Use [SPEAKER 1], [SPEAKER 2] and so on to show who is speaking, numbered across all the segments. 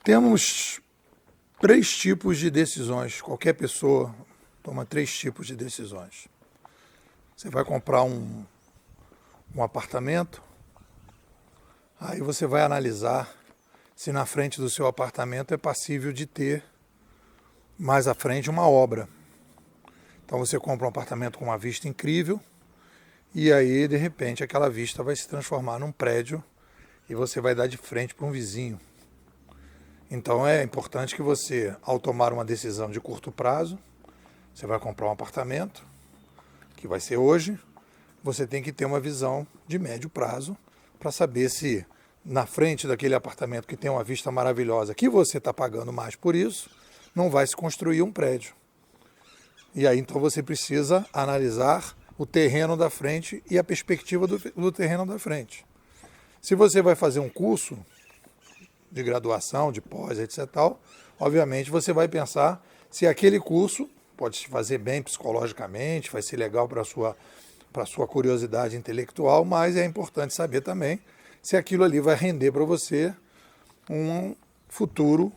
[SPEAKER 1] Temos três tipos de decisões. Qualquer pessoa toma três tipos de decisões. Você vai comprar um apartamento, aí você vai analisar se na frente do seu apartamento é passível de ter mais à frente uma obra. Então você compra um apartamento com uma vista incrível e aí, de repente, aquela vista vai se transformar num prédio e você vai dar de frente para um vizinho. Então é importante que você, ao tomar uma decisão de curto prazo, você vai comprar um apartamento, que vai ser hoje, você tem que ter uma visão de médio prazo para saber se na frente daquele apartamento que tem uma vista maravilhosa, que você está pagando mais por isso, não vai se construir um prédio. E aí então você precisa analisar o terreno da frente e a perspectiva do terreno da frente. Se você vai fazer um curso de graduação, de pós, etc. Obviamente você vai pensar se aquele curso pode te fazer bem psicologicamente, vai ser legal para a sua curiosidade intelectual, mas é importante saber também se aquilo ali vai render para você um futuro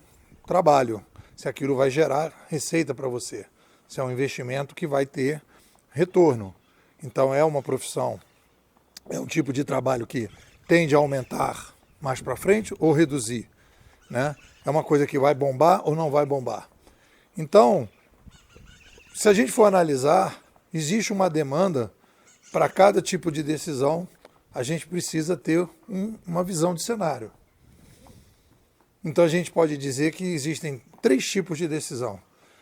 [SPEAKER 1] trabalho, se aquilo vai gerar receita para você, se é um investimento que vai ter retorno. Então é uma profissão, é um tipo de trabalho que tende a aumentar mais para frente ou reduzir, né? É uma coisa que vai bombar ou não vai bombar. Então, se a gente for analisar, existe uma demanda para cada tipo de decisão, a gente precisa ter uma visão de cenário. Então a gente pode dizer que existem três tipos de decisão.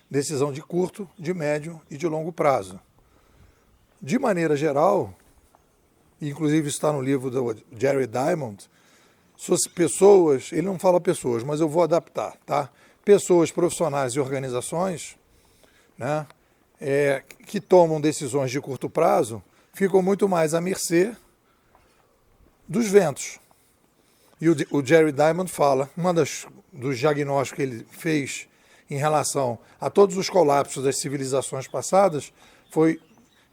[SPEAKER 1] Decisão de curto, de médio e de longo prazo. De maneira geral, inclusive isso está no livro do Jerry Diamond, pessoas, ele não fala pessoas, mas eu vou adaptar, tá? Pessoas, profissionais e organizações, né, que tomam decisões de curto prazo ficam muito mais à mercê dos ventos. E o Jerry Diamond fala, dos diagnósticos que ele fez em relação a todos os colapsos das civilizações passadas foi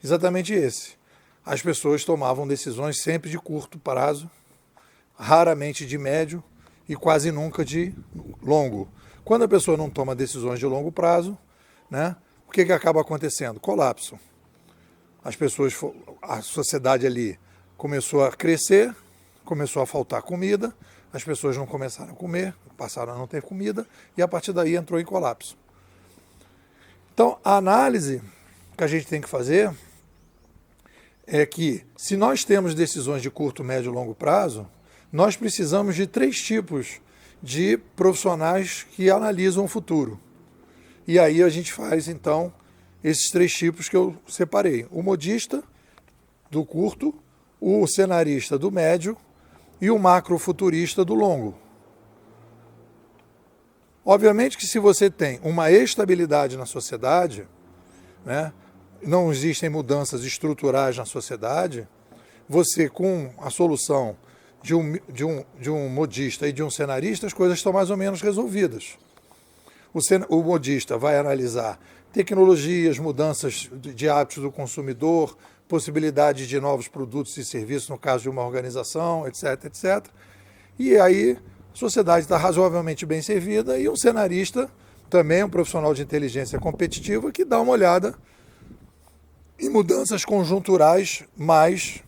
[SPEAKER 1] exatamente esse. As pessoas tomavam decisões sempre de curto prazo, raramente de médio e quase nunca de longo. Quando a pessoa não toma decisões de longo prazo, né, o que acaba acontecendo? Colapso. A sociedade ali começou a crescer, começou a faltar comida, as pessoas não começaram a comer, passaram a não ter comida e a partir daí entrou em colapso. Então, a análise que a gente tem que fazer é que, se nós temos decisões de curto, médio e longo prazo, nós precisamos de três tipos de profissionais que analisam o futuro. E aí a gente faz, então, esses três tipos que eu separei. O modista do curto, o cenarista do médio e o macrofuturista do longo. Obviamente que se você tem uma estabilidade na sociedade, né, não existem mudanças estruturais na sociedade, você com a solução de um modista e de um cenarista, as coisas estão mais ou menos resolvidas. O modista vai analisar tecnologias, mudanças de hábitos do consumidor, possibilidade de novos produtos e serviços no caso de uma organização, etc, etc. E aí a sociedade está razoavelmente bem servida e um cenarista, também um profissional de inteligência competitiva, que dá uma olhada em mudanças conjunturais mais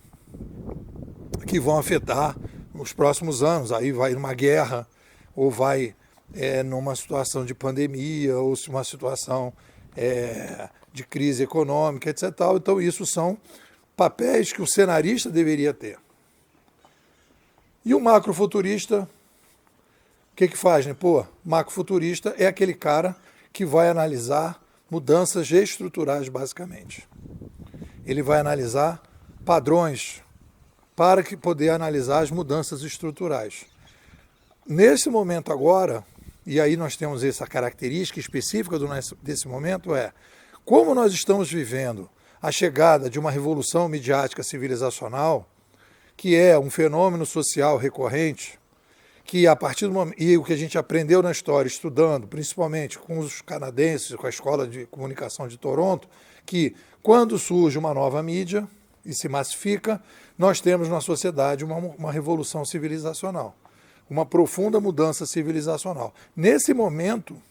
[SPEAKER 1] que vão afetar os próximos anos. Aí vai numa guerra, ou vai numa situação de pandemia, ou uma situação de crise econômica, etc. Então isso são papéis que o cenarista deveria ter. E o macrofuturista, o que faz, né? Macrofuturista é aquele cara que vai analisar mudanças estruturais, basicamente. Ele vai analisar padrões para poder analisar as mudanças estruturais. Nesse momento agora, e aí nós temos essa característica específica desse momento, como nós estamos vivendo a chegada de uma revolução midiática civilizacional, que é um fenômeno social recorrente, que a partir do momento, e o que a gente aprendeu na história, estudando, principalmente com os canadenses, com a Escola de Comunicação de Toronto, que quando surge uma nova mídia e se massifica, nós temos na sociedade uma revolução civilizacional. uma profunda mudança civilizacional. Nesse momento,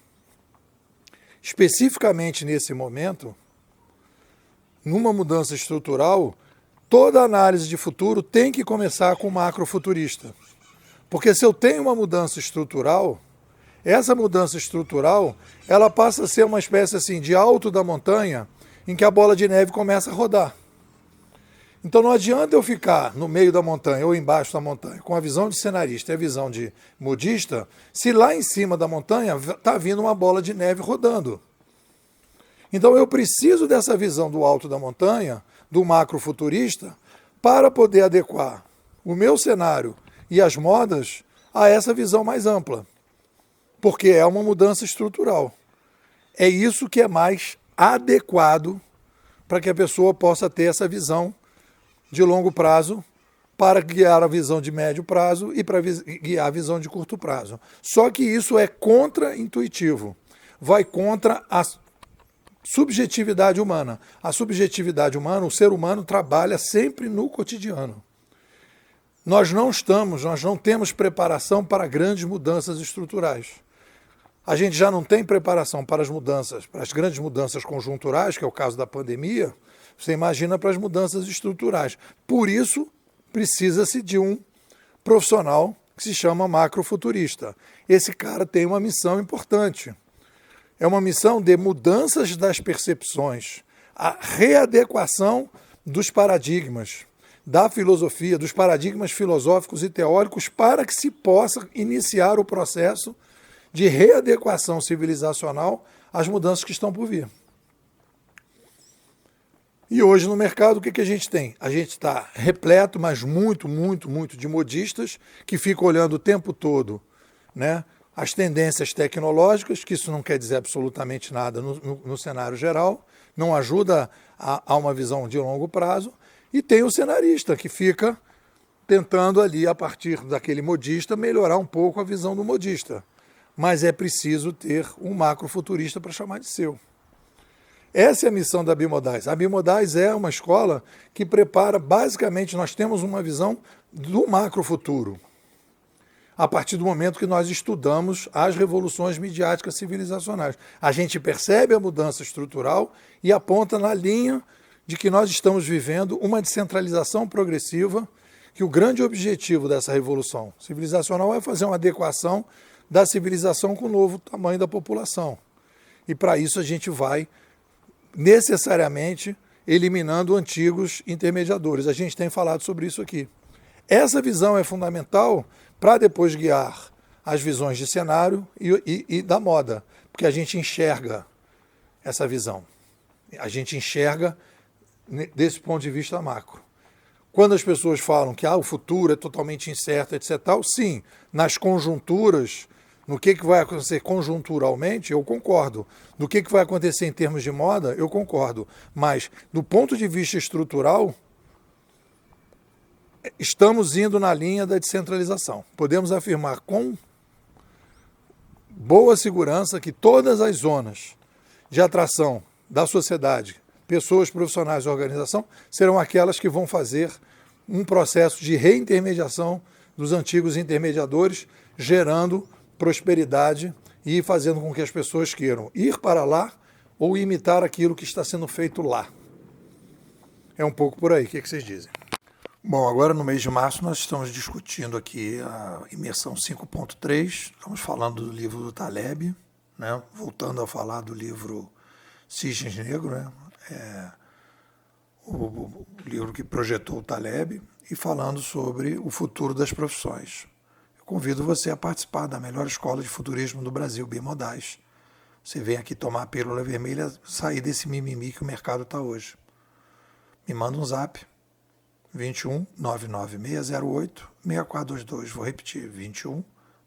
[SPEAKER 1] especificamente nesse momento, numa mudança estrutural, toda análise de futuro tem que começar com o macrofuturista. Porque se eu tenho uma mudança estrutural, essa mudança estrutural, ela passa a ser uma espécie assim de alto da montanha, em que a bola de neve começa a rodar. Então não adianta eu ficar no meio da montanha ou embaixo da montanha com a visão de cenarista e a visão de modista, se lá em cima da montanha está vindo uma bola de neve rodando. Então eu preciso dessa visão do alto da montanha, do macrofuturista, para poder adequar o meu cenário e as modas a essa visão mais ampla. Porque é uma mudança estrutural. É isso que é mais adequado para que a pessoa possa ter essa visão de longo prazo para guiar a visão de médio prazo e para guiar a visão de curto prazo. Só que isso é contra-intuitivo, vai contra a subjetividade humana. A subjetividade humana, o ser humano trabalha sempre no cotidiano. Nós não temos preparação para grandes mudanças estruturais. A gente já não tem preparação para as grandes mudanças conjunturais, que é o caso da pandemia. Você imagina para as mudanças estruturais. Por isso, precisa-se de um profissional que se chama macrofuturista. Esse cara tem uma missão importante. É uma missão de mudanças das percepções, a readequação dos paradigmas, da filosofia, dos paradigmas filosóficos e teóricos, para que se possa iniciar o processo de readequação civilizacional às mudanças que estão por vir. E hoje no mercado o que a gente tem? A gente está repleto, mas muito de modistas que ficam olhando o tempo todo, né, as tendências tecnológicas, que isso não quer dizer absolutamente nada no cenário geral, não ajuda a uma visão de longo prazo, e tem o cenarista que fica tentando ali, a partir daquele modista, melhorar um pouco a visão do modista. Mas é preciso ter um macrofuturista para chamar de seu. Essa é a missão da Bimodais. A Bimodais é uma escola que prepara, basicamente, nós temos uma visão do macrofuturo, a partir do momento que nós estudamos as revoluções midiáticas civilizacionais. A gente percebe a mudança estrutural e aponta na linha de que nós estamos vivendo uma descentralização progressiva, que o grande objetivo dessa revolução civilizacional é fazer uma adequação da civilização com o novo tamanho da população. E para isso a gente vai necessariamente eliminando antigos intermediadores. A gente tem falado sobre isso aqui. Essa visão é fundamental para depois guiar as visões de cenário e da moda, porque a gente enxerga essa visão. A gente enxerga desse ponto de vista macro. Quando as pessoas falam que o futuro é totalmente incerto, etc., sim, nas conjunturas, no que vai acontecer conjunturalmente, eu concordo. No que vai acontecer em termos de moda, eu concordo. Mas, do ponto de vista estrutural, estamos indo na linha da descentralização. Podemos afirmar com boa segurança que todas as zonas de atração da sociedade, pessoas, profissionais e organização, serão aquelas que vão fazer um processo de reintermediação dos antigos intermediadores, gerando prosperidade e fazendo com que as pessoas queiram ir para lá ou imitar aquilo que está sendo feito lá. É um pouco por aí. O que vocês dizem? Bom, agora no mês de março nós estamos discutindo aqui a imersão 5.3, estamos falando do livro do Taleb, né? Voltando a falar do livro Cisnes Negro, né? O livro que projetou o Taleb, e falando sobre o futuro das profissões. Convido você a participar da melhor escola de futurismo do Brasil, Bimodais. Você vem aqui tomar a pílula vermelha, sair desse mimimi que o mercado está hoje. Me manda um zap, 21 99608 6422. Vou repetir, 21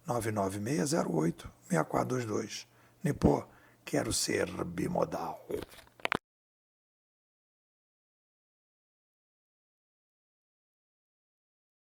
[SPEAKER 1] 99608 6422. Nipô, quero ser bimodal.